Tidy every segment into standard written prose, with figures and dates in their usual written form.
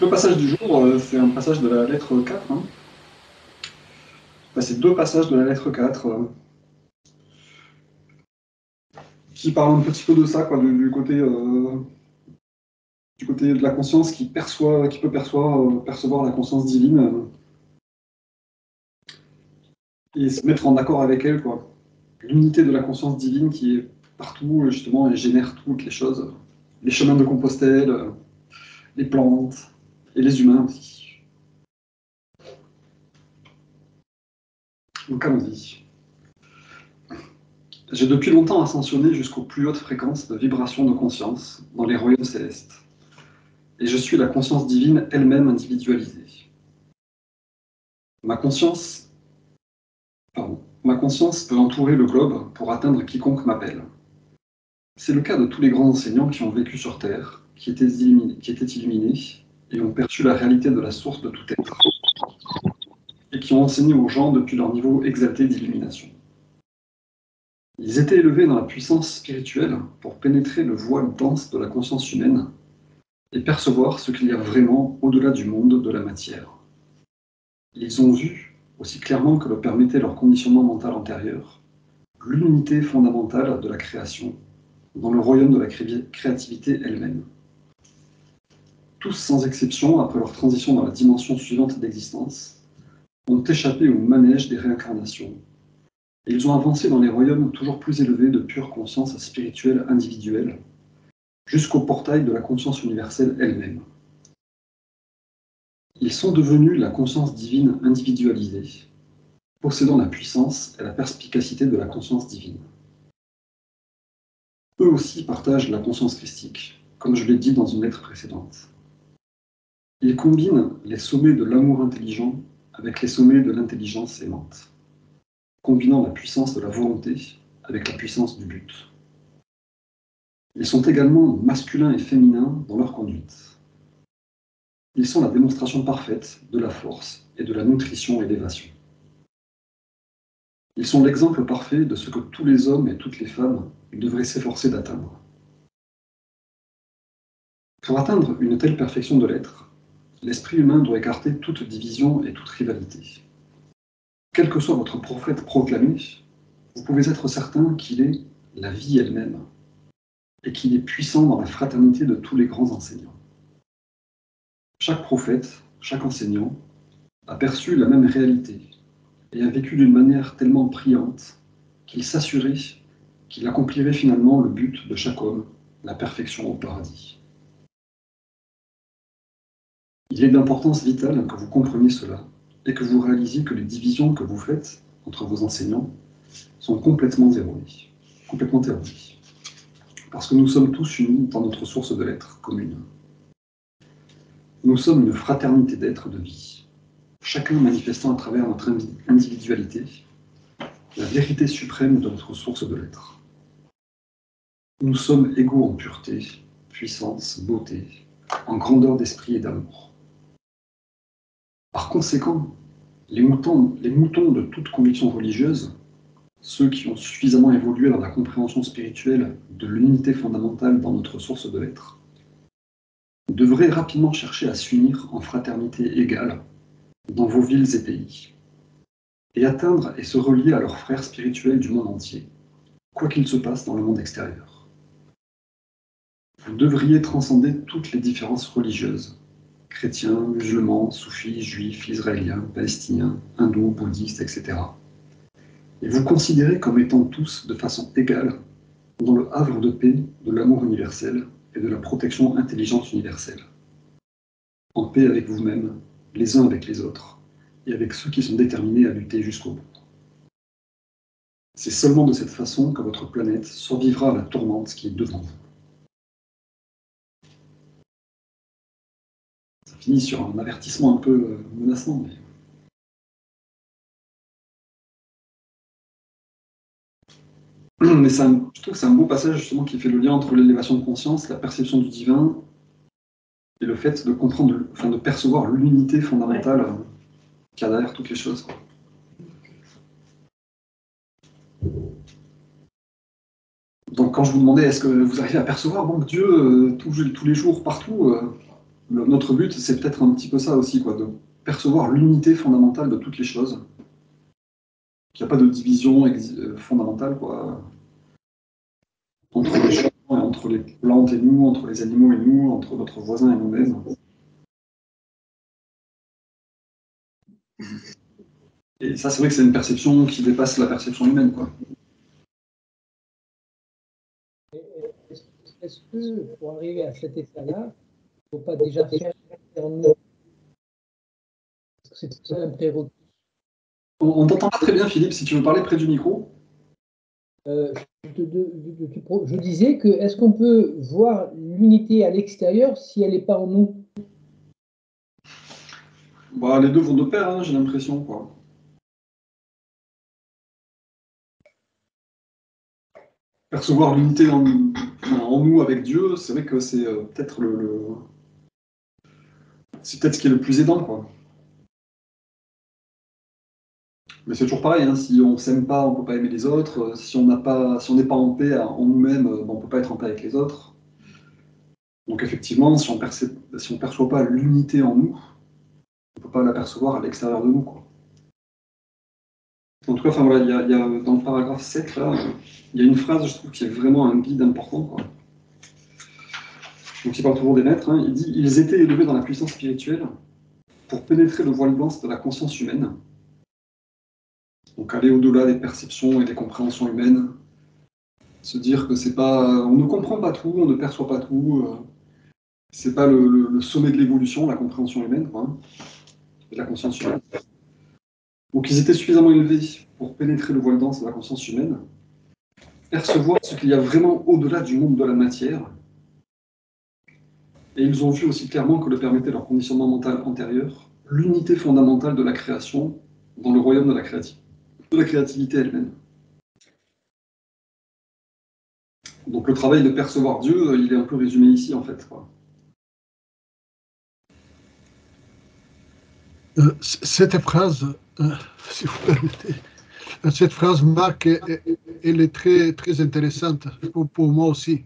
Le passage du jour, c'est un passage de la lettre 4. Hein. Enfin, c'est deux passages de la lettre 4 qui parlent un petit peu de ça, quoi, du côté de la conscience qui peut percevoir la conscience divine et se mettre en accord avec elle, quoi. L'unité de la conscience divine qui est partout, justement, et génère toutes les choses. Les chemins de Compostelle, les plantes et les humains aussi. Donc allons-y. J'ai depuis longtemps ascensionné jusqu'aux plus hautes fréquences de vibration de conscience dans les royaumes célestes. Et je suis la conscience divine elle-même individualisée. Ma conscience peut entourer le globe pour atteindre quiconque m'appelle. C'est le cas de tous les grands enseignants qui ont vécu sur Terre, qui étaient illuminés et ont perçu la réalité de la source de tout être, et qui ont enseigné aux gens depuis leur niveau exalté d'illumination. Ils étaient élevés dans la puissance spirituelle pour pénétrer le voile dense de la conscience humaine et percevoir ce qu'il y a vraiment au-delà du monde de la matière. Ils ont vu, aussi clairement que le permettait leur conditionnement mental antérieur, l'unité fondamentale de la création, dans le royaume de la créativité elle-même. Tous sans exception, après leur transition dans la dimension suivante d'existence, ont échappé au manège des réincarnations, et ils ont avancé dans les royaumes toujours plus élevés de pure conscience spirituelle individuelle, jusqu'au portail de la conscience universelle elle-même. Ils sont devenus la conscience divine individualisée, possédant la puissance et la perspicacité de la conscience divine. Eux aussi partagent la conscience christique, comme je l'ai dit dans une lettre précédente. Ils combinent les sommets de l'amour intelligent avec les sommets de l'intelligence aimante, combinant la puissance de la volonté avec la puissance du but. Ils sont également masculins et féminins dans leur conduite. Ils sont la démonstration parfaite de la force et de la nutrition et l'élévation. Ils sont l'exemple parfait de ce que tous les hommes et toutes les femmes devraient s'efforcer d'atteindre. Pour atteindre une telle perfection de l'être, l'esprit humain doit écarter toute division et toute rivalité. Quel que soit votre prophète proclamé, vous pouvez être certain qu'il est la vie elle-même et qu'il est puissant dans la fraternité de tous les grands enseignants. Chaque prophète, chaque enseignant a perçu la même réalité et a vécu d'une manière tellement brillante qu'il s'assurait qu'il accomplirait finalement le but de chaque homme, la perfection au paradis. Il est d'importance vitale que vous compreniez cela et que vous réalisiez que les divisions que vous faites entre vos enseignants sont complètement erronées. Parce que nous sommes tous unis dans notre source de l'être commune. Nous sommes une fraternité d'êtres de vie, chacun manifestant à travers notre individualité la vérité suprême de notre source de l'être. Nous sommes égaux en pureté, puissance, beauté, en grandeur d'esprit et d'amour. Par conséquent, les moutons de toute conviction religieuse, ceux qui ont suffisamment évolué dans la compréhension spirituelle de l'unité fondamentale dans notre source de l'être, devraient rapidement chercher à s'unir en fraternité égale dans vos villes et pays, et atteindre et se relier à leurs frères spirituels du monde entier, quoi qu'il se passe dans le monde extérieur. Vous devriez transcender toutes les différences religieuses, chrétiens, musulmans, soufis, juifs, israéliens, palestiniens, hindous, bouddhistes, etc. Et vous considérer comme étant tous de façon égale dans le havre de paix de l'amour universel et de la protection intelligente universelle. En paix avec vous-même, les uns avec les autres, et avec ceux qui sont déterminés à lutter jusqu'au bout. C'est seulement de cette façon que votre planète survivra à la tourmente qui est devant vous. Ça finit sur un avertissement un peu menaçant, mais... Mais je trouve que c'est un beau passage justement qui fait le lien entre l'élévation de conscience, la perception du divin, et le fait de comprendre, de percevoir l'unité fondamentale qu'il y a derrière toutes les choses. Donc quand je vous demandais est-ce que vous arrivez à percevoir Dieu tous les jours, partout, notre but, c'est peut-être un petit peu ça aussi, quoi, de percevoir l'unité fondamentale de toutes les choses. Qu'il n'y a pas de division fondamentale, quoi, entre les gens, et entre les plantes et nous, entre les animaux et nous, entre notre voisin et nous-mêmes. Et ça, c'est vrai que c'est une perception qui dépasse la perception humaine, quoi. Est-ce que pour arriver à cet état-là, il ne faut pas déjà faire en nous? C'est ça un prérequis. On t'entend pas très bien, Philippe, si tu veux parler près du micro. Je disais que est-ce qu'on peut voir l'unité à l'extérieur si elle n'est pas en nous? Bah, les deux vont de pair, hein, j'ai l'impression, quoi. Percevoir l'unité en nous avec Dieu, c'est vrai que c'est peut-être c'est peut-être ce qui est le plus aidant, quoi. Mais c'est toujours pareil, hein, si on s'aime pas, on peut pas aimer les autres. Si on n'est pas en paix en nous-mêmes, on peut pas être en paix avec les autres. Donc effectivement, si on perçoit pas l'unité en nous, on peut pas l'apercevoir à l'extérieur de nous, quoi. En tout cas, enfin, voilà, il y a, dans le paragraphe 7, là, il y a une phrase, je trouve, qui est vraiment un guide important, quoi. Donc il parle toujours des maîtres, hein. Il dit « Ils étaient élevés dans la puissance spirituelle pour pénétrer le voile blanc de la conscience humaine. » Donc aller au-delà des perceptions et des compréhensions humaines, se dire que c'est pas, on ne comprend pas tout, on ne perçoit pas tout, c'est pas le sommet de l'évolution, la compréhension humaine, quoi, de la conscience humaine. Donc ils étaient suffisamment élevés pour pénétrer le voile dense de la conscience humaine, percevoir ce qu'il y a vraiment au-delà du monde de la matière, et ils ont vu aussi clairement que le permettait leur conditionnement mental antérieur, l'unité fondamentale de la création dans le royaume de la créativité elle-même. Donc le travail de percevoir Dieu, il est un peu résumé ici, en fait, quoi. Cette phrase, si vous permettez, cette phrase, Marc, elle est très, très intéressante pour moi aussi.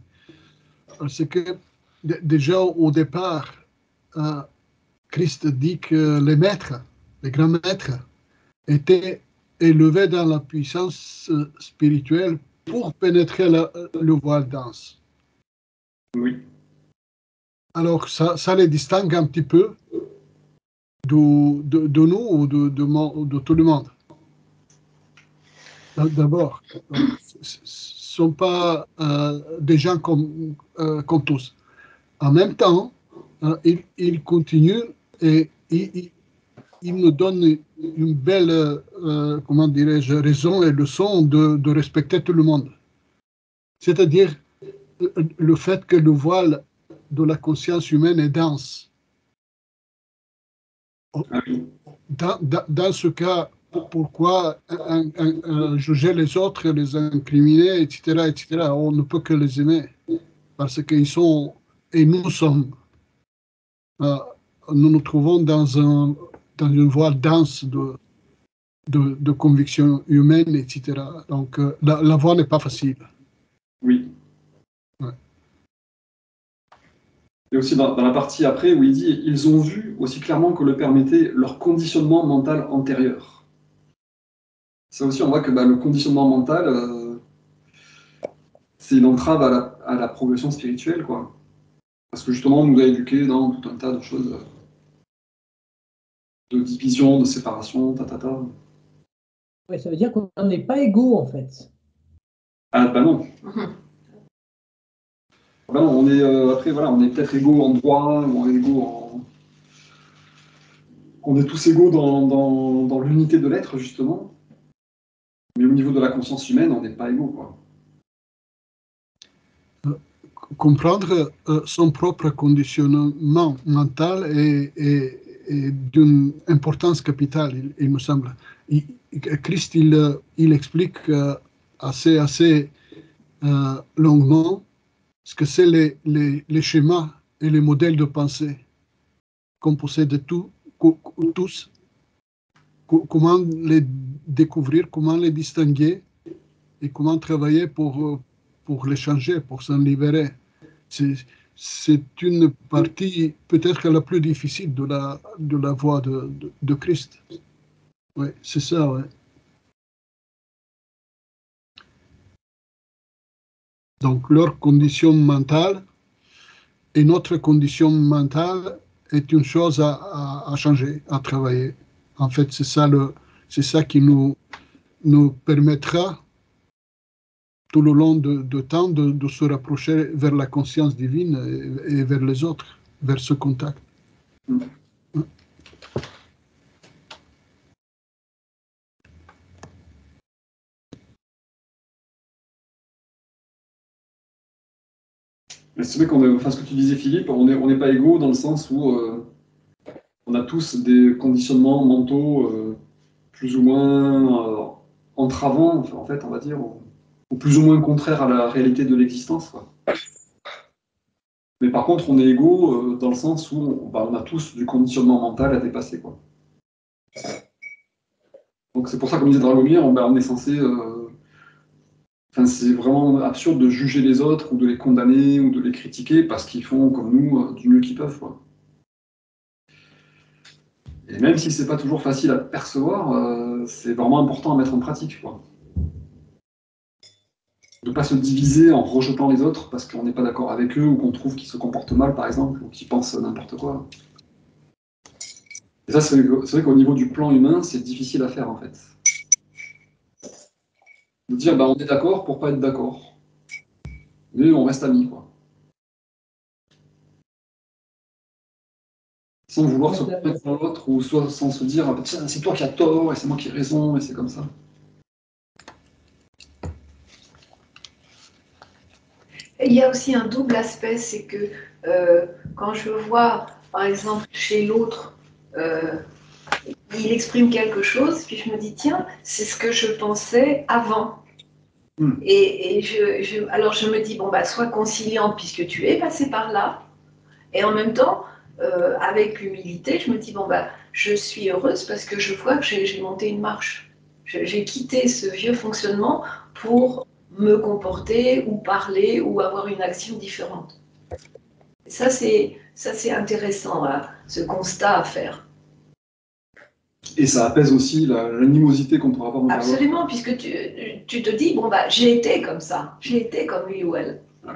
Parce que déjà au départ, Christ dit que les maîtres, les grands maîtres, étaient élevés dans la puissance spirituelle pour pénétrer le voile dense. Oui. Alors ça les distingue un petit peu de nous ou de tout le monde. D'abord, ce ne sont pas des gens comme tous. En même temps, ils continuent et ils nous donnent une belle, comment dirais-je, raison et leçon de respecter tout le monde. C'est-à-dire le fait que le voile de la conscience humaine est dense. Dans ce cas, pourquoi juger les autres, les incriminer, etc., etc. On ne peut que les aimer parce qu'ils sont, et nous sommes, nous nous trouvons dans une voie dense de convictions humaines, etc. Donc la voie n'est pas facile. Oui. Ouais. Et aussi dans la partie après où il dit « Ils ont vu aussi clairement que le permettait leur conditionnement mental antérieur ». Ça aussi, on voit que le conditionnement mental, c'est une entrave à la progression spirituelle, quoi. Parce que justement, on nous a éduqués dans tout un tas de choses, de division, de séparation, ta. Ouais, ça veut dire qu'on n'est pas égaux, en fait. Ah, bah non. Bah non, on est, après, voilà, on est peut-être égaux en droit, ou on est égaux en... On est tous égaux dans l'unité de l'être, justement. Mais au niveau de la conscience humaine, on n'est pas égaux, quoi. Comprendre son propre conditionnement mental est d'une importance capitale, il me semble. Christ, il explique assez longuement ce que c'est les schémas et les modèles de pensée qu'on possède tous, comment les découvrir, comment les distinguer et comment travailler pour les changer, pour s'en libérer. c'est une partie peut-être la plus difficile de la voie de Christ. Oui, c'est ça, ouais. Donc, leur condition mentale et notre condition mentale est une chose à changer, à travailler. En fait, c'est ça qui nous permettra tout le long de temps de se rapprocher vers la conscience divine et vers les autres, vers ce contact. Mais c'est vrai qu'on est, enfin, ce que tu disais, Philippe, on n'est pas égaux dans le sens où on a tous des conditionnements mentaux plus ou moins entravants, enfin, en fait, on va dire, ou plus ou moins contraires à la réalité de l'existence, quoi. Mais par contre, on est égaux dans le sens où on a tous du conditionnement mental à dépasser, quoi. Donc c'est pour ça, comme disait Dragomir, on est censé... Enfin, c'est vraiment absurde de juger les autres ou de les condamner ou de les critiquer parce qu'ils font, comme nous, du mieux qu'ils peuvent, quoi. Et même si c'est pas toujours facile à percevoir, c'est vraiment important à mettre en pratique, quoi. De ne pas se diviser en rejetant les autres parce qu'on n'est pas d'accord avec eux ou qu'on trouve qu'ils se comportent mal, par exemple, ou qu'ils pensent n'importe quoi. Et ça, c'est vrai qu'au niveau du plan humain, c'est difficile à faire, en fait. De dire, bah, on est d'accord pour pas être d'accord. Mais on reste amis, quoi. Sans vouloir se mettre dans l'autre, ou soit sans se dire, ah, bah, tiens, c'est toi qui as tort, et c'est moi qui ai raison, et c'est comme ça. Il y a aussi un double aspect, c'est que quand je vois, par exemple, chez l'autre, il exprime quelque chose, puis je me dis, tiens, c'est ce que je pensais avant. Et alors je me dis, bon, bah, sois conciliante puisque tu es passé par là, et en même temps, avec humilité, je me dis, bon, bah, je suis heureuse parce que je vois que j'ai monté une marche. J'ai quitté ce vieux fonctionnement pour me comporter ou parler ou avoir une action différente. Ça, c'est intéressant, hein, ce constat à faire. Et ça apaise aussi l'animosité qu'on pourra avoir envers l'autre. Absolument, puisque tu te dis, bon, bah, j'ai été comme ça, j'ai été comme lui ou elle. Ouais.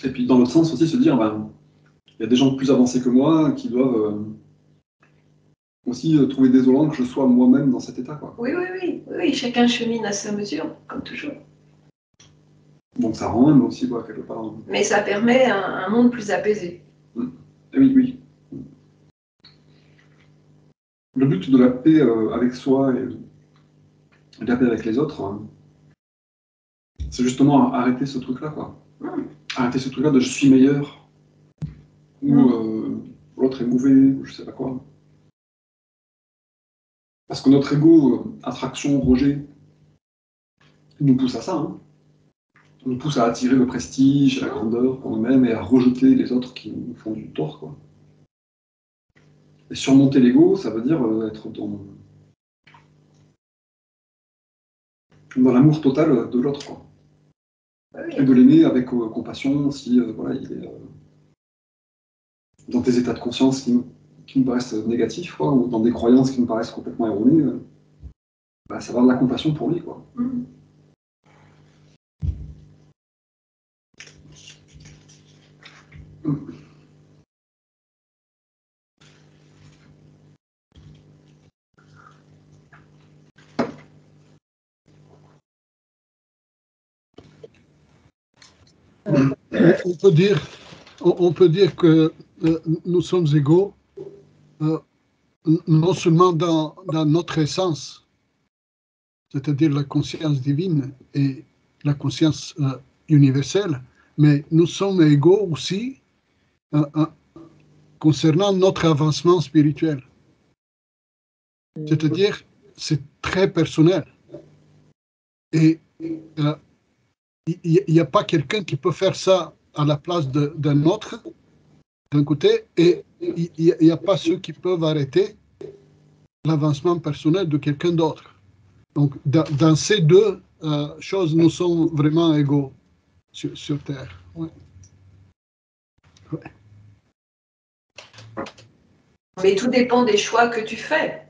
Et puis dans l'autre sens aussi, se dire, ben, il y a des gens plus avancés que moi qui doivent aussi trouver désolant que je sois moi-même dans cet état, quoi. Oui, chacun chemine à sa mesure, comme toujours. Donc ça rend même aussi, quoi, quelque part. Mais ça permet un monde plus apaisé. Oui. Le but de la paix avec soi et de la paix avec les autres, hein, c'est justement arrêter ce truc-là, quoi. Arrêter ce truc-là de je suis meilleur, ou l'autre est mauvais, ou je sais pas quoi. Parce que notre ego, attraction, rejet, nous pousse à ça, hein. Nous pousse à attirer le prestige, la grandeur pour nous-mêmes et à rejeter les autres qui nous font du tort, quoi. Et surmonter l'ego, ça veut dire être dans l'amour total de l'autre, quoi. Et de l'aimer avec compassion si voilà, il est dans des états de conscience qui nous paraissent négatifs, quoi, ou dans des croyances qui nous paraissent complètement erronées, bah, ça va avoir de la compassion pour lui, quoi. On peut dire que nous sommes égaux, non seulement dans notre essence, c'est-à-dire la conscience divine et la conscience universelle, mais nous sommes égaux aussi concernant notre avancement spirituel. C'est-à-dire, c'est très personnel. Et il n'y a pas quelqu'un qui peut faire ça à la place d'un autre, d'un côté, et il n'y a pas ceux qui peuvent arrêter l'avancement personnel de quelqu'un d'autre. Donc, dans ces deux chose, nous sommes vraiment égaux sur Terre. Ouais. Ouais. Mais tout dépend des choix que tu fais.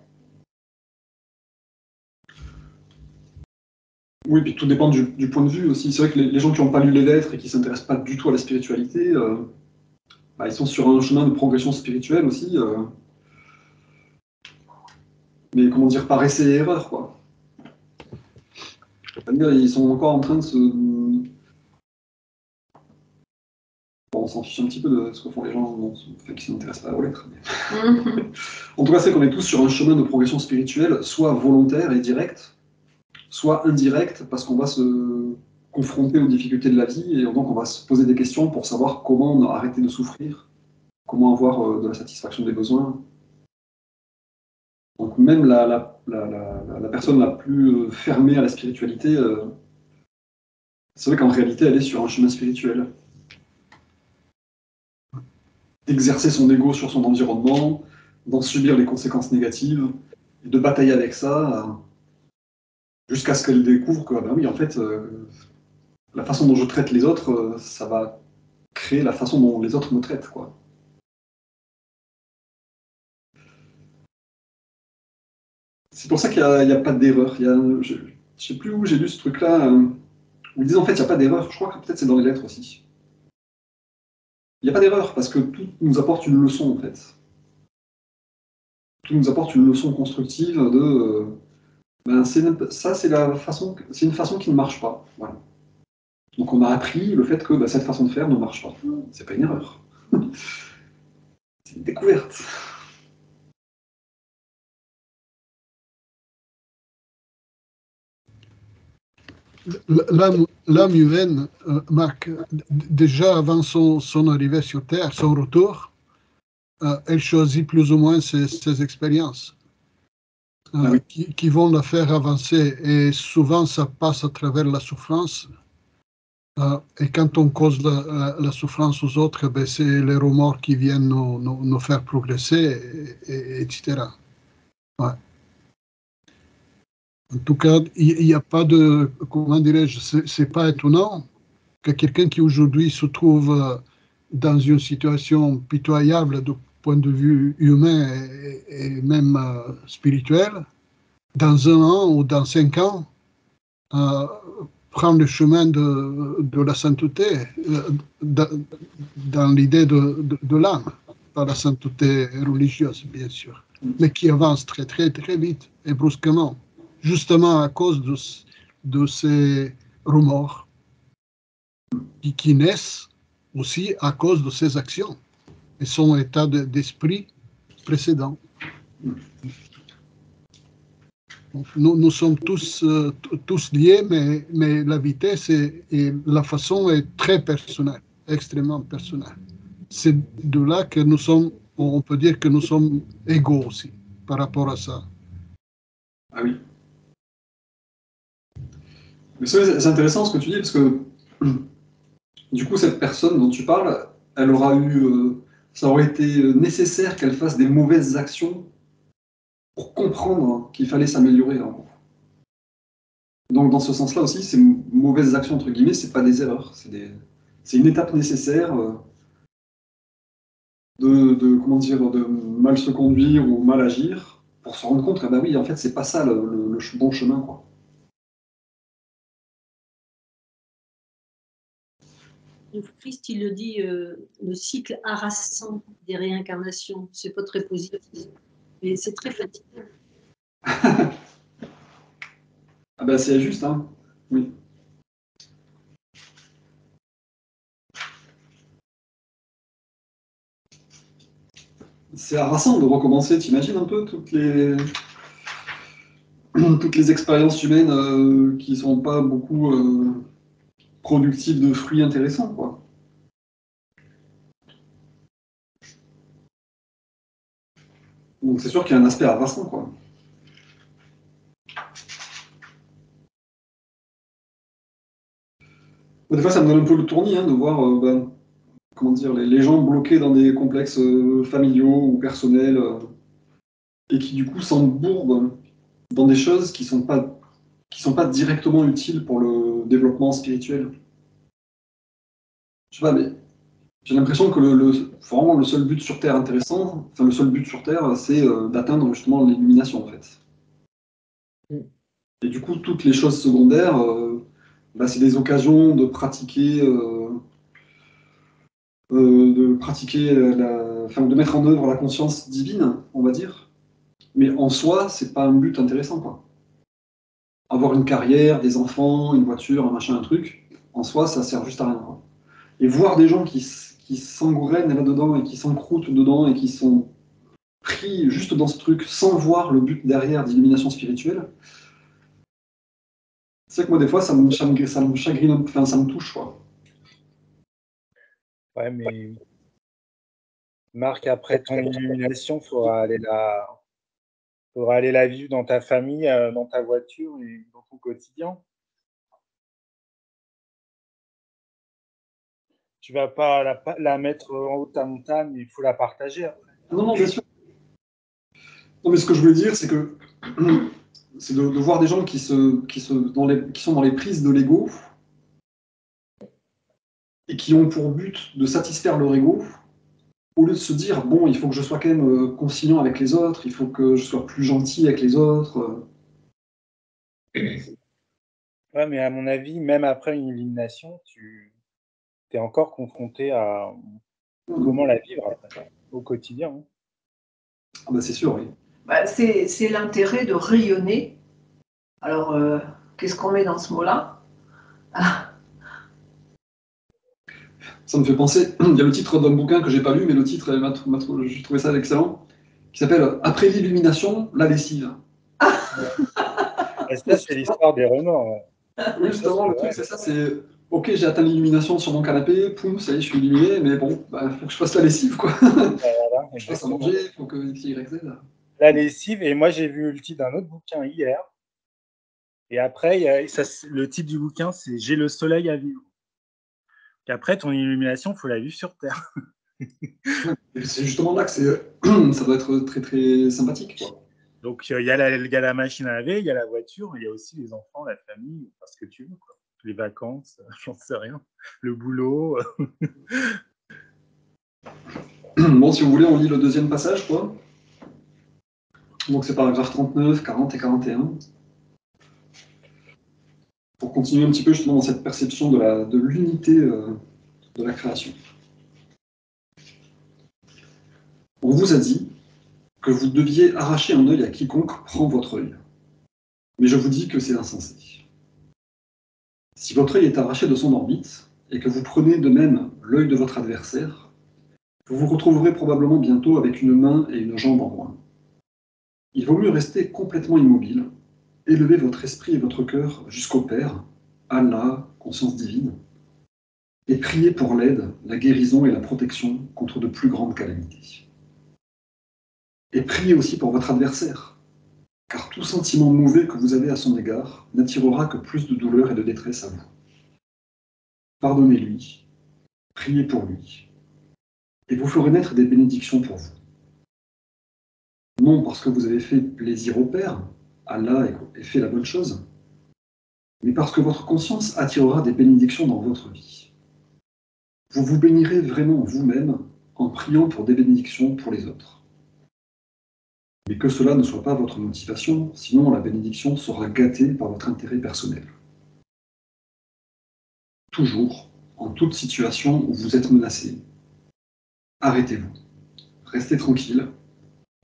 Oui, puis tout dépend du point de vue aussi. C'est vrai que les gens qui n'ont pas lu les lettres et qui ne s'intéressent pas du tout à la spiritualité, bah, ils sont sur un chemin de progression spirituelle aussi. Mais comment dire, par essai et erreur, quoi. C'est-à-dire, ils sont encore en train de se... Bon, on s'en fiche un petit peu de ce que font les gens enfin, qui ne s'intéressent pas aux lettres. Mais... en tout cas, c'est qu'on est tous sur un chemin de progression spirituelle, soit volontaire et direct, soit indirect, parce qu'on va se confronter aux difficultés de la vie, et donc on va se poser des questions pour savoir comment arrêter de souffrir, comment avoir de la satisfaction des besoins. Donc même la personne la plus fermée à la spiritualité, c'est vrai qu'en réalité, elle est sur un chemin spirituel. D'exercer son ego sur son environnement, d'en subir les conséquences négatives, et de batailler avec ça, jusqu'à ce qu'elle découvre que, ben oui, en fait, la façon dont je traite les autres, ça va créer la façon dont les autres me traitent, quoi. C'est pour ça qu'il n'y a pas d'erreur. Je ne sais plus où j'ai lu ce truc-là, où ils disent en fait il n'y a pas d'erreur. Je crois que peut-être c'est dans les lettres aussi. Il n'y a pas d'erreur parce que tout nous apporte une leçon en fait. Tout nous apporte une leçon constructive de ben, ça c'est c'est une façon qui ne marche pas. Voilà. Donc on a appris le fait que ben, cette façon de faire ne marche pas. C'est pas une erreur. C'est une découverte. L'âme humaine, Marc, déjà avant son arrivée sur Terre, son retour, elle choisit plus ou moins ses expériences oui. qui vont la faire avancer. Et souvent, ça passe à travers la souffrance. Et quand on cause la souffrance aux autres, ben, c'est les remords qui viennent nous faire progresser, etc. Ouais. En tout cas, il n'y a pas de, comment dirais-je, c'est pas étonnant que quelqu'un qui aujourd'hui se trouve dans une situation pitoyable du point de vue humain et même spirituel, dans 1 an ou dans 5 ans, prend le chemin de la sainteté dans l'idée de l'âme, pas la sainteté religieuse, bien sûr, mais qui avance très, très, très vite et brusquement, justement à cause de ces remords qui naissent aussi à cause de ses actions et son état d'esprit précédent. Nous sommes tous liés, mais la vitesse et la façon est très personnelle, extrêmement personnelle. C'est de là que nous sommes, on peut dire que nous sommes égaux aussi par rapport à ça. Ah oui. Mais c'est intéressant ce que tu dis, parce que du coup, cette personne dont tu parles, elle aura eu, ça aurait été nécessaire qu'elle fasse des mauvaises actions pour comprendre qu'il fallait s'améliorer. Donc, dans ce sens-là aussi, ces mauvaises actions, entre guillemets, c'est pas des erreurs, c'est une étape nécessaire comment dire, de mal se conduire ou mal agir pour se rendre compte que, bah oui, en fait, c'est pas ça le bon chemin, quoi. Christ, il le dit, le cycle harassant des réincarnations, c'est pas très positif, mais c'est très fatigant. Ah bah c'est juste, hein. Oui. C'est harassant de recommencer, t'imagines un peu toutes les expériences humaines qui sont pas beaucoup productives de fruits intéressants, quoi. Donc c'est sûr qu'il y a un aspect harassant, quoi. Des fois, ça me donne un peu le tournis de voir comment dire, les gens bloqués dans des complexes familiaux ou personnels et qui du coup s'embourbent dans des choses qui sont pas sont pas directement utiles pour le développement spirituel. Je sais pas, mais j'ai l'impression que vraiment le seul but sur Terre intéressant, enfin le seul but sur Terre, c'est d'atteindre justement l'illumination en fait. Mm. Et du coup, toutes les choses secondaires, c'est des occasions de pratiquer, de mettre en œuvre la conscience divine, on va dire. Mais en soi, c'est pas un but intéressant, quoi. Avoir une carrière, des enfants, une voiture, un machin, un truc, en soi, ça sert juste à rien, quoi. Et voir des gens qui s'engrainent là-dedans et qui s'encroutent dedans et qui sont pris juste dans ce truc sans voir le but derrière d'illumination spirituelle, c'est que moi, des fois, ça me chagrine, enfin, ça me touche, quoi. Ouais, mais Marc, après ton illumination, faudra aller la vivre dans ta famille, dans ta voiture et dans ton quotidien. Tu vas pas la mettre en haut de ta montagne, il faut la partager après. Non, non, bien sûr. Non, mais ce que je veux dire, c'est que c'est de voir des gens qui sont dans les prises de l'ego et qui ont pour but de satisfaire leur ego, au lieu de se dire, bon, il faut que je sois quand même conciliant avec les autres, il faut que je sois plus gentil avec les autres. Ouais, mais à mon avis, même après une illumination, tu es encore confronté à comment la vivre après, au quotidien. Hein. Ah bah c'est sûr, oui. Bah, c'est l'intérêt de rayonner. Alors, qu'est-ce qu'on met dans ce mot-là? Ça me fait penser, il y a le titre d'un bouquin que j'ai pas lu, mais le titre, j'ai trouvé ça excellent, qui s'appelle Après l'illumination, la lessive. Et ça, c'est l'histoire des remords. Ouais. Oui, justement, le truc, c'est ça, c'est ok, j'ai atteint l'illumination sur mon canapé, poum, ça y est, je suis illuminé, mais bon, faut que je fasse la lessive, quoi. Voilà, Je fasse à manger, il faut que X, Y, Z. La lessive, et moi j'ai vu le titre d'un autre bouquin hier, et après, le titre du bouquin, c'est J'ai le soleil à vivre. Et après, ton illumination, il faut la vivre sur Terre. Et c'est justement là que ça doit être très très sympathique, quoi. Donc, il y a la machine à laver, il y a la voiture, il y a aussi les enfants, la famille, parce que tu veux, quoi. Les vacances, j'en sais rien, le boulot. Bon, si vous voulez, on lit le deuxième passage, quoi. Donc c'est paragraphe 39, 40 et 41. Pour continuer un petit peu justement dans cette perception de l'unité de la création. On vous a dit que vous deviez arracher un œil à quiconque prend votre œil. Mais je vous dis que c'est insensé. Si votre œil est arraché de son orbite, et que vous prenez de même l'œil de votre adversaire, vous vous retrouverez probablement bientôt avec une main et une jambe en moins. Il vaut mieux rester complètement immobile, élever votre esprit et votre cœur jusqu'au Père, Allah, conscience divine, et prier pour l'aide, la guérison et la protection contre de plus grandes calamités. Et priez aussi pour votre adversaire, car tout sentiment mauvais que vous avez à son égard n'attirera que plus de douleur et de détresse à vous. Pardonnez-lui, priez pour lui, et vous ferez naître des bénédictions pour vous. Non parce que vous avez fait plaisir au Père, Allah et fait la bonne chose, mais parce que votre conscience attirera des bénédictions dans votre vie. Vous vous bénirez vraiment vous-même en priant pour des bénédictions pour les autres. Mais que cela ne soit pas votre motivation, sinon la bénédiction sera gâtée par votre intérêt personnel. Toujours, en toute situation où vous êtes menacé, arrêtez-vous, restez tranquille,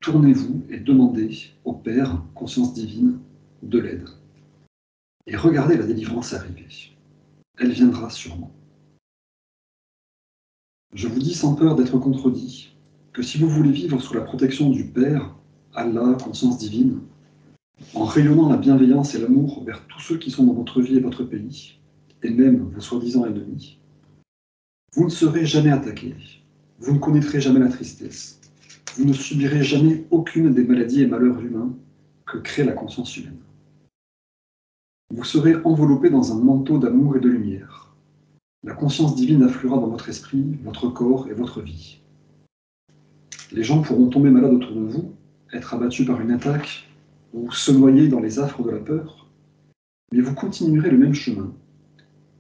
tournez-vous et demandez au Père, conscience divine, de l'aide. Et regardez la délivrance arriver. Elle viendra sûrement. Je vous dis sans peur d'être contredit que si vous voulez vivre sous la protection du Père, Allah, conscience divine, en rayonnant la bienveillance et l'amour vers tous ceux qui sont dans votre vie et votre pays, et même vos soi-disant ennemis, vous ne serez jamais attaqué, vous ne connaîtrez jamais la tristesse, vous ne subirez jamais aucune des maladies et malheurs humains que crée la conscience humaine. Vous serez enveloppé dans un manteau d'amour et de lumière. La conscience divine affluera dans votre esprit, votre corps et votre vie. Les gens pourront tomber malades autour de vous, être abattus par une attaque, ou se noyer dans les affres de la peur, Mais vous continuerez le même chemin,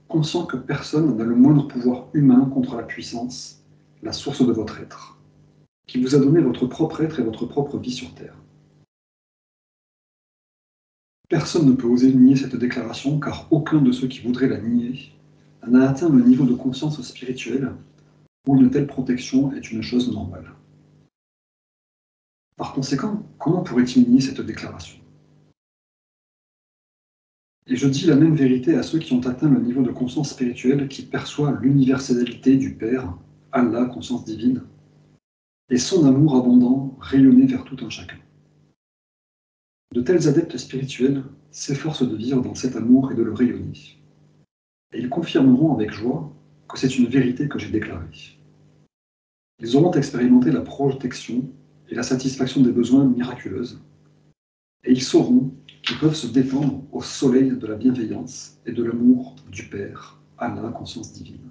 conscient que personne n'a le moindre pouvoir humain contre la puissance, la source de votre être, qui vous a donné votre propre être et votre propre vie sur Terre. Personne ne peut oser nier cette déclaration, car aucun de ceux qui voudraient la nier n'a atteint le niveau de conscience spirituelle où une telle protection est une chose normale. Par conséquent, comment pourrait-il nier cette déclaration? Et je dis la même vérité à ceux qui ont atteint le niveau de conscience spirituelle qui perçoit l'universalité du Père, Allah, conscience divine, et son amour abondant rayonner vers tout un chacun. De tels adeptes spirituels s'efforcent de vivre dans cet amour et de le rayonner. Et ils confirmeront avec joie que c'est une vérité que j'ai déclarée. Ils auront expérimenté la protection et la satisfaction des besoins miraculeuses, et ils sauront qu'ils peuvent se détendre au soleil de la bienveillance et de l'amour du Père, Allah, conscience divine.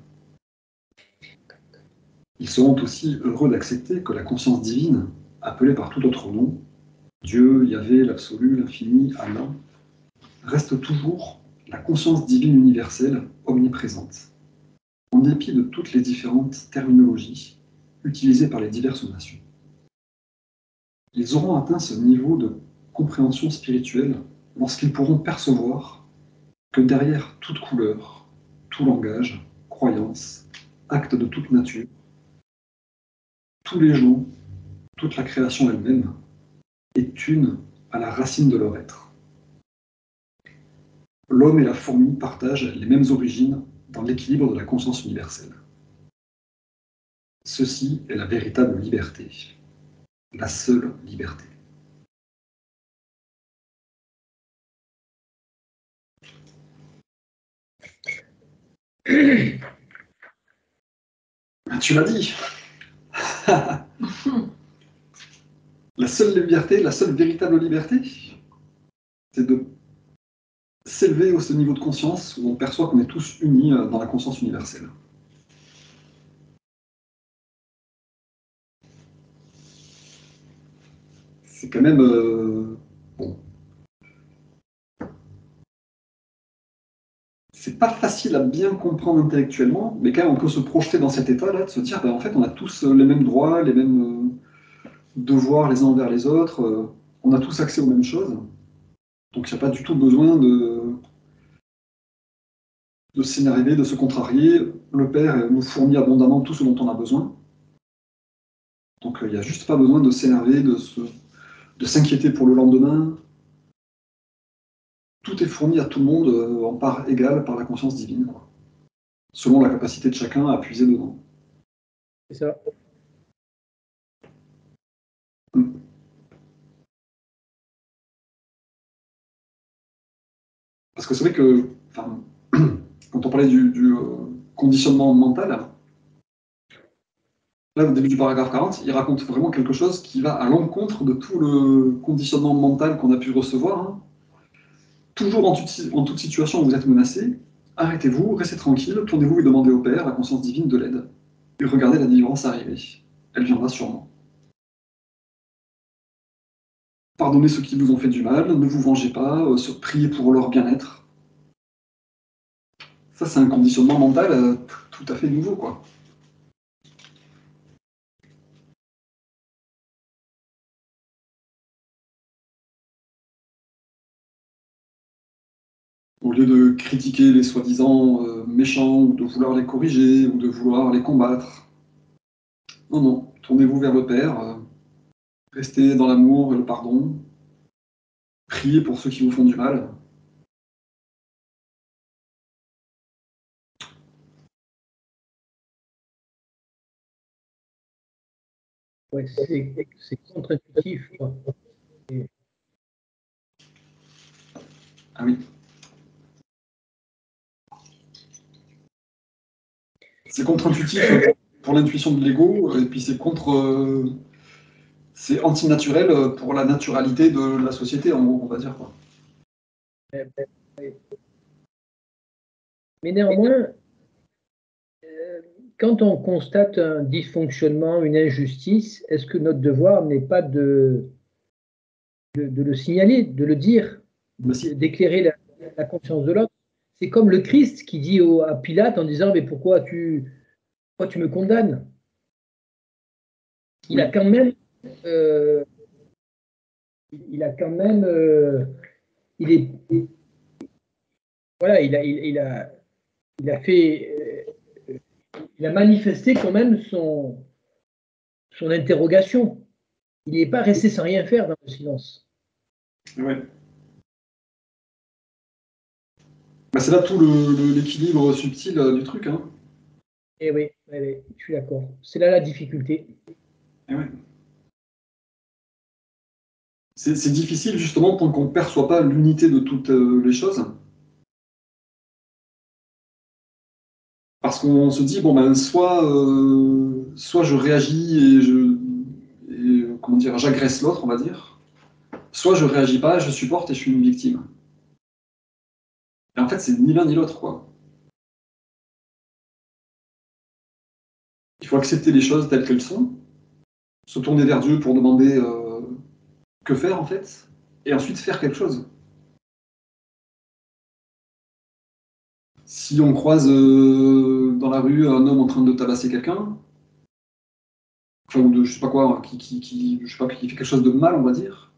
Ils seront aussi heureux d'accepter que la conscience divine, appelée par tout autre nom, Dieu, Yahvé, l'absolu, l'infini, Allah, reste toujours la conscience divine universelle omniprésente, en dépit de toutes les différentes terminologies utilisées par les diverses nations. Ils auront atteint ce niveau de compréhension spirituelle lorsqu'ils pourront percevoir que derrière toute couleur, tout langage, croyance, acte de toute nature, tous les gens, toute la création elle-même, est une à la racine de leur être. L'homme et la fourmi partagent les mêmes origines dans l'équilibre de la conscience universelle. Ceci est la véritable liberté, la seule liberté. Tu l'as dit. La seule liberté, la seule véritable liberté, c'est de s'élever au ce niveau de conscience où on perçoit qu'on est tous unis dans la conscience universelle. C'est quand même bon. C'est pas facile à bien comprendre intellectuellement, mais quand même on peut se projeter dans cet état-là, de se dire en fait on a tous les mêmes droits, les mêmes devoirs les uns envers les autres, on a tous accès aux mêmes choses. Donc il n'y a pas du tout besoin de s'énerver, de se contrarier. Le Père nous fournit abondamment tout ce dont on a besoin. Donc il n'y a juste pas besoin de s'énerver, de s'inquiéter pour le lendemain. Tout est fourni à tout le monde en part égale par la conscience divine, quoi, selon la capacité de chacun à puiser dedans. C'est ça. Parce que c'est vrai que, quand on parlait du conditionnement mental, là, au début du paragraphe 40, il raconte vraiment quelque chose qui va à l'encontre de tout le conditionnement mental qu'on a pu recevoir. Hein. Toujours en toute situation où vous êtes menacé, arrêtez-vous, restez tranquille, tournez-vous et demandez au Père, la conscience divine, de l'aide. Et regardez la délivrance arriver. Elle viendra sûrement. Pardonnez ceux qui vous ont fait du mal, ne vous vengez pas, priez pour leur bien-être. Ça, c'est un conditionnement mental tout à fait nouveau, quoi. Au lieu de critiquer les soi-disant méchants, ou de vouloir les corriger, ou de vouloir les combattre. Non, non, tournez-vous vers le Père, restez dans l'amour et le pardon, priez pour ceux qui vous font du mal. Ouais, c'est contre-intuitif, quoi. Ah oui. C'est contre-intuitif pour l'intuition de l'ego, et puis c'est antinaturel pour la naturalité de la société, en gros, on va dire, quoi. Mais néanmoins, quand on constate un dysfonctionnement, une injustice, est-ce que notre devoir n'est pas de le signaler, de le dire, d'éclairer la conscience de l'autre. C'est comme le Christ qui dit à Pilate en disant mais pourquoi tu me condamnes? Il a quand même, il a quand même, il est, voilà, il a fait, il a manifesté quand même son interrogation. Il n'est pas resté sans rien faire dans le silence. Ouais. Bah, c'est là tout l'équilibre subtil du truc. Hein. Eh oui, je suis d'accord. C'est là la difficulté. Et ouais. C'est difficile justement tant qu'on ne perçoit pas l'unité de toutes les choses. Parce qu'on se dit, bon ben soit je réagis comment dire, j'agresse l'autre, on va dire, soit je réagis pas, je supporte et je suis une victime. Et en fait, c'est ni l'un ni l'autre, quoi. Il faut accepter les choses telles qu'elles sont, se tourner vers Dieu pour demander que faire, en fait, et ensuite faire quelque chose. Si on croise dans la rue un homme en train de tabasser quelqu'un, enfin, ou de je sais pas quoi, je sais pas, qui fait quelque chose de mal, on va dire,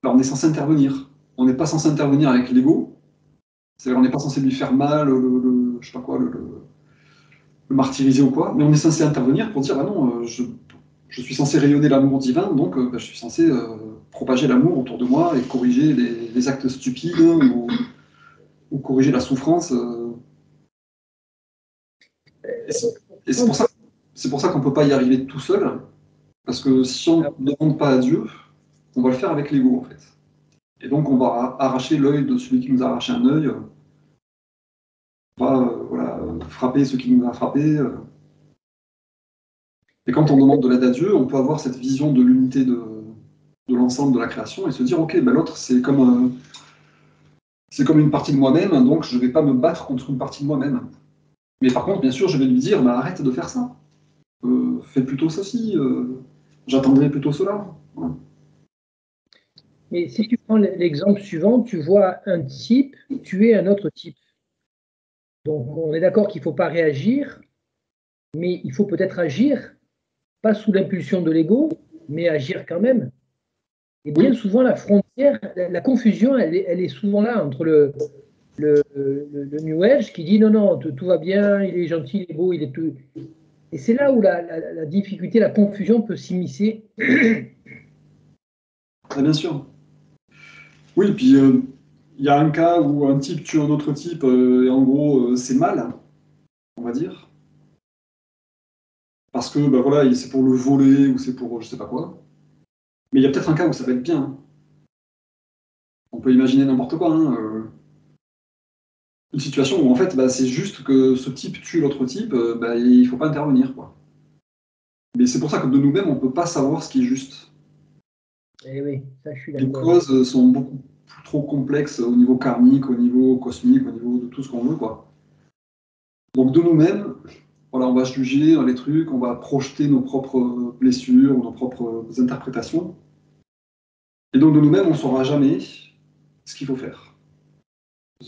alors on est censé intervenir. On n'est pas censé intervenir avec l'ego, c'est-à-dire on n'est pas censé lui faire mal, je sais pas quoi, le martyriser ou quoi, mais on est censé intervenir pour dire, bah non, je suis censé rayonner l'amour divin, donc je suis censé propager l'amour autour de moi et corriger les actes stupides ou corriger la souffrance. Et c'est pour ça qu'on ne peut pas y arriver tout seul, parce que si on ne demande pas à Dieu, on va le faire avec l'ego en fait. Et donc on va arracher l'œil de celui qui nous a arraché un œil, on va voilà, frapper ce qui nous a frappé. Et quand on demande de l'aide à Dieu, on peut avoir cette vision de l'unité de l'ensemble de la création et se dire, ok, ben l'autre c'est comme une partie de moi-même, donc je ne vais pas me battre contre une partie de moi-même. Mais par contre, bien sûr, je vais lui dire, bah, arrête de faire ça. Fais plutôt ceci. J'attendrai plutôt cela. Voilà. Mais si tu prends l'exemple suivant, tu vois un type tuer un autre type. Donc on est d'accord qu'il ne faut pas réagir, mais il faut peut-être agir, pas sous l'impulsion de l'ego, mais agir quand même. Et bien souvent, la frontière, la confusion, elle est souvent là entre le New Age qui dit non, non, tout va bien, il est gentil, il est beau, il est tout. Et c'est là où la difficulté, la confusion peut s'immiscer. Ah, bien sûr. Oui, puis il y a un cas où un type tue un autre type, et en gros, c'est mal, on va dire. Parce que bah, voilà, c'est pour le voler ou c'est pour je sais pas quoi. Mais il y a peut-être un cas où ça va être bien. Hein. On peut imaginer n'importe quoi. Hein, une situation où en fait, bah, c'est juste que ce type tue l'autre type, bah, il ne faut pas intervenir. Quoi. Mais c'est pour ça que de nous-mêmes, on ne peut pas savoir ce qui est juste. Eh oui, ça je suis Les d'accord. causes sont beaucoup trop complexes au niveau karmique, au niveau cosmique, au niveau de tout ce qu'on veut. Quoi. Donc de nous-mêmes, voilà, on va juger les trucs, on va projeter nos propres blessures ou nos propres interprétations. Et donc de nous-mêmes, on ne saura jamais ce qu'il faut faire.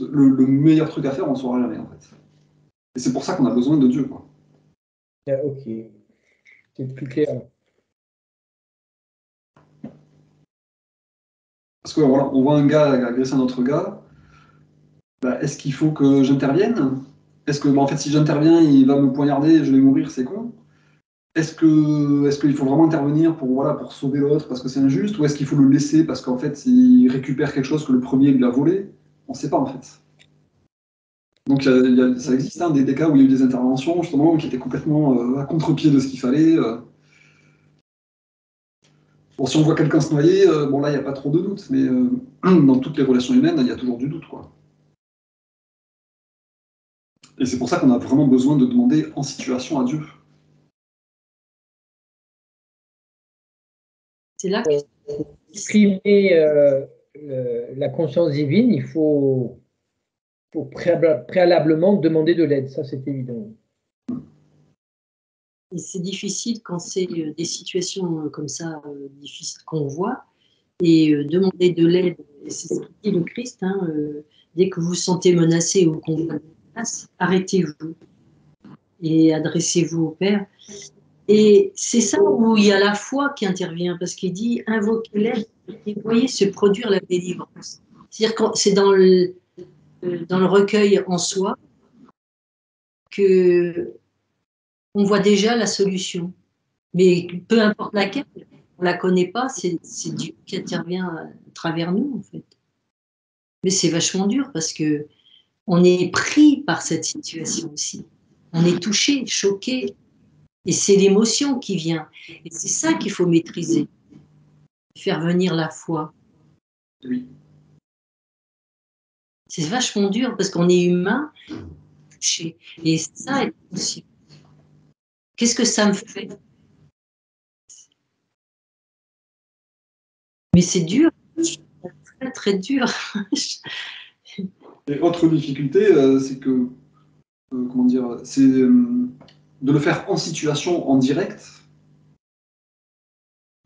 Le meilleur truc à faire, on ne saura jamais en fait. Et c'est pour ça qu'on a besoin de Dieu. Quoi. Ok, c'est plus clair. Parce que voilà, on voit un gars agresser un autre gars, bah, est-ce qu'il faut que j'intervienne? Est-ce que bah, en fait si j'interviens, il va me poignarder, je vais mourir, c'est con? Est-ce qu'il faut vraiment intervenir pour sauver l'autre parce que c'est injuste, ou est-ce qu'il faut le laisser parce qu'en fait il récupère quelque chose que le premier lui a volé? On ne sait pas en fait. Donc ça existe hein, des cas où il y a eu des interventions justement qui étaient complètement à contre-pied de ce qu'il fallait. Bon, si on voit quelqu'un se noyer, bon là il n'y a pas trop de doute, mais dans toutes les relations humaines, il y a toujours du doute, quoi. Et c'est pour ça qu'on a vraiment besoin de demander en situation à Dieu. C'est là que Exprimer la conscience divine, il faut préalablement demander de l'aide, ça c'est évident. et c'est difficile quand c'est des situations comme ça difficiles qu'on voit. Et demander de l'aide c'est ce que dit le Christ, hein, dès que vous vous sentez menacé ou qu'on vous menace, arrêtez-vous et adressez-vous au Père. Et c'est ça où il y a la foi qui intervient, parce qu'il dit invoquez l'aide et voyez se produire la délivrance. C'est-à-dire que c'est dans le recueil en soi que on voit déjà la solution. Mais peu importe laquelle, on ne la connaît pas, c'est Dieu qui intervient à travers nous, en fait. Mais c'est vachement dur parce que on est pris par cette situation aussi. On est touché, choqué. Et c'est l'émotion qui vient. Et c'est ça qu'il faut maîtriser. Faire venir la foi. Oui. C'est vachement dur parce qu'on est humain, touché. Et ça est possible. Qu'est-ce que ça me fait? Mais c'est dur. Très, très dur. Et autre difficulté, c'est que, comment dire, c'est de le faire en situation, en direct,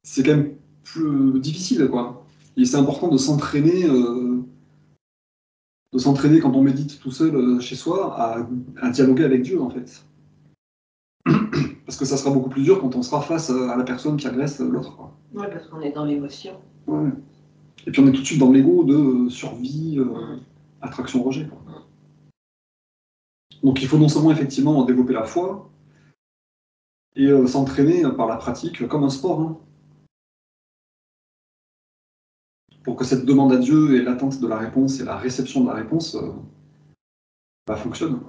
c'est quand même plus difficile, quoi. Et c'est important de s'entraîner quand on médite tout seul chez soi, à dialoguer avec Dieu, en fait. Parce que ça sera beaucoup plus dur quand on sera face à la personne qui agresse l'autre, quoi. Oui, parce qu'on est dans l'émotion. Ouais. Et puis on est tout de suite dans l'ego de survie, attraction-rejet, quoi. Donc il faut non seulement effectivement développer la foi, et s'entraîner par la pratique comme un sport, hein, pour que cette demande à Dieu et l'attente de la réponse et la réception de la réponse fonctionnent.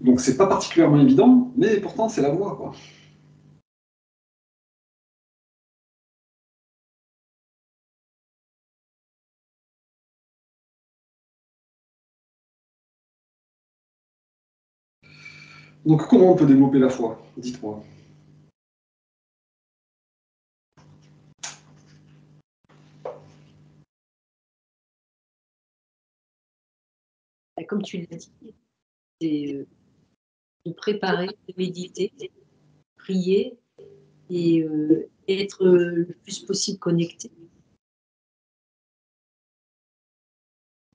Donc c'est pas particulièrement évident, mais pourtant c'est la voie, quoi. Donc comment on peut développer la foi? Dites-moi. Comme tu l'as dit, c'est de préparer, de méditer, de prier et être le plus possible connecté.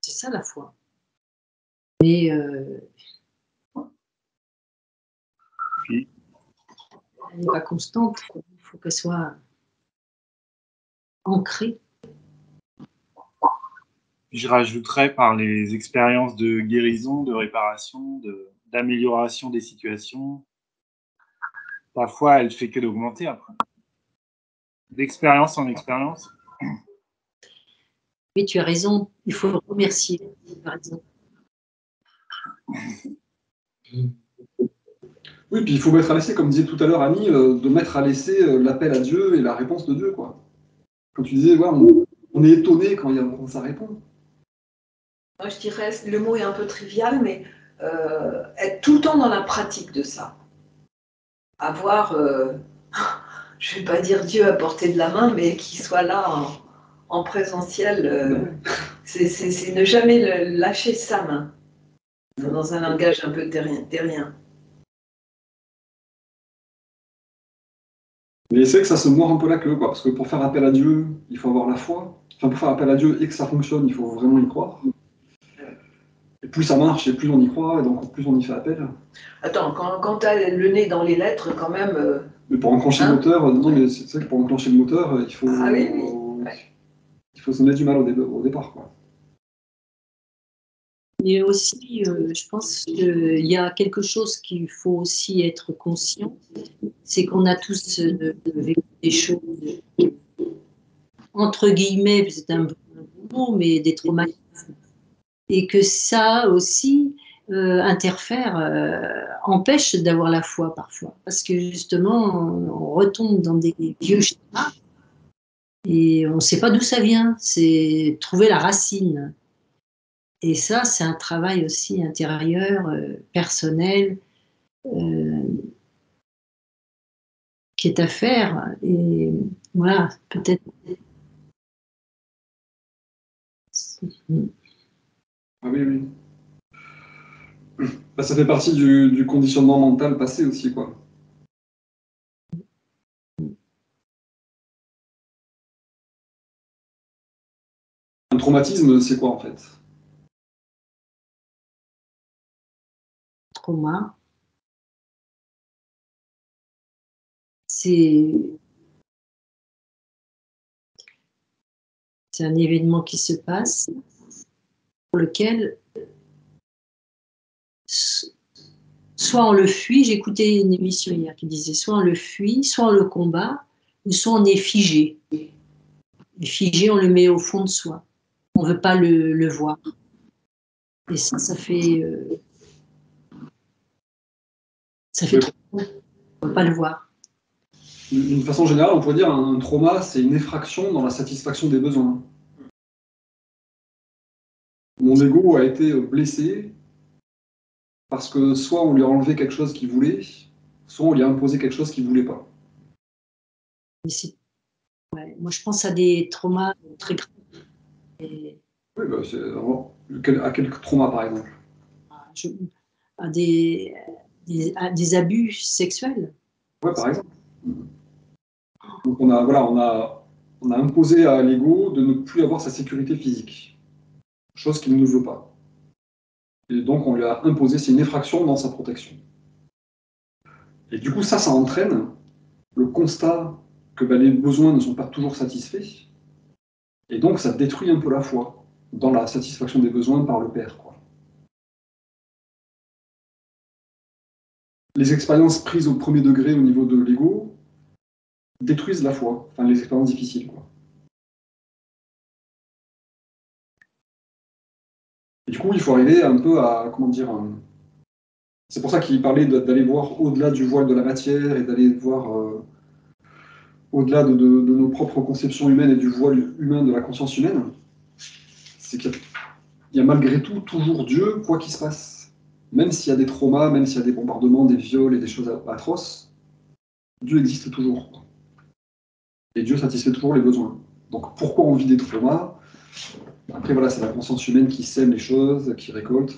C'est ça la foi. Mais Oui. elle n'est pas constante. Il faut qu'elle soit ancrée. Je rajouterais par les expériences de guérison, de réparation, d'amélioration des situations. La foi, elle fait que d'augmenter après. D'expérience en expérience. Mais tu as raison, il faut le remercier. Tu as raison. Oui, puis il faut mettre à l'essai, comme disait tout à l'heure Annie, de mettre à l'essai l'appel à Dieu et la réponse de Dieu, quoi. Quand tu disais, ouais, on est étonné quand ça répond. Moi, je dirais, le mot est un peu trivial, mais être tout le temps dans la pratique de ça. Avoir, je ne vais pas dire Dieu à portée de la main, mais qu'il soit là en présentiel. C'est ne jamais lâcher sa main, dans un langage un peu terrien. Mais c'est que ça se mord un peu la queue, quoi, parce que pour faire appel à Dieu, il faut avoir la foi. Enfin, pour faire appel à Dieu et que ça fonctionne, il faut vraiment y croire. Et plus ça marche, et plus on y croit, et donc plus on y fait appel. Attends, quand tu as le nez dans les lettres, quand même... Mais pour enclencher le moteur, non, mais c'est vrai que pour enclencher le moteur, il faut, Ah oui, oui. Ouais. Il faut se mettre du mal au départ, quoi. Mais aussi, je pense qu'il y a quelque chose qu'il faut aussi être conscient, c'est qu'on a tous vécu des choses, entre guillemets, c'est un bon mot, mais des traumatismes. Et que ça aussi interfère, empêche d'avoir la foi parfois. Parce que justement, on retombe dans des vieux schémas et on ne sait pas d'où ça vient. C'est trouver la racine. Et ça, c'est un travail aussi intérieur, personnel, qui est à faire. Et voilà, peut-être. Ah oui, oui. Bah, ça fait partie du conditionnement mental passé aussi, quoi. Un traumatisme, c'est quoi en fait? Trauma, c'est un événement qui se passe pour lequel soit on le fuit, j'écoutais une émission hier qui disait soit on le fuit, soit on le combat, ou soit on est figé. Et figé, on le met au fond de soi. On ne veut pas le voir. Et ça fait trop. On ne veut pas le voir. D'une façon générale, on pourrait dire un trauma, c'est une effraction dans la satisfaction des besoins. Mon ego a été blessé parce que soit on lui a enlevé quelque chose qu'il voulait, soit on lui a imposé quelque chose qu'il ne voulait pas. Ouais, moi, je pense à des traumas très graves. Et Oui, bah, à quel trauma, par exemple? à des abus sexuels. Oui, par exemple. Donc on a imposé à l'ego de ne plus avoir sa sécurité physique, chose qu'il ne veut pas. Et donc on lui a imposé, c'est une effraction dans sa protection. Et du coup, ça entraîne le constat que les besoins ne sont pas toujours satisfaits, et donc ça détruit un peu la foi dans la satisfaction des besoins par le père, quoi. Les expériences prises au premier degré au niveau de l'ego détruisent la foi, enfin les expériences difficiles, quoi. Et du coup, il faut arriver un peu à, comment dire, c'est pour ça qu'il parlait d'aller voir au-delà du voile de la matière et d'aller voir au-delà de nos propres conceptions humaines et du voile humain de la conscience humaine. C'est qu'il y a malgré tout toujours Dieu, quoi qu'il se passe. Même s'il y a des traumas, même s'il y a des bombardements, des viols et des choses atroces, Dieu existe toujours. Et Dieu satisfait toujours les besoins. Donc pourquoi on vit des traumas? Après, voilà, c'est la conscience humaine qui sème les choses, qui récolte.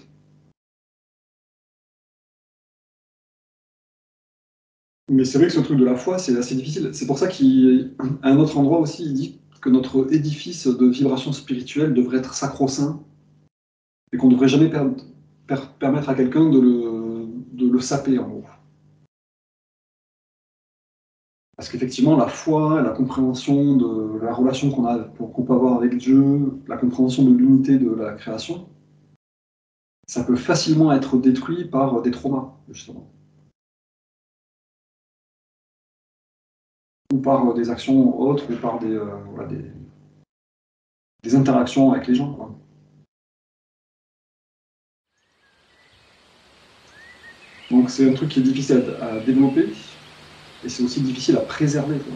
Mais c'est vrai que ce truc de la foi, c'est assez difficile. C'est pour ça qu'à un autre endroit aussi, il dit que notre édifice de vibration spirituelle devrait être sacro-saint et qu'on ne devrait jamais permettre à quelqu'un de le saper, en gros. Parce qu'effectivement, la foi, la compréhension de la relation qu'on peut avoir avec Dieu, la compréhension de l'unité de la création, ça peut facilement être détruit par des traumas, justement. Ou par des actions autres, ou par des interactions avec les gens, quoi. Donc c'est un truc qui est difficile à développer, et c'est aussi difficile à préserver, quoi.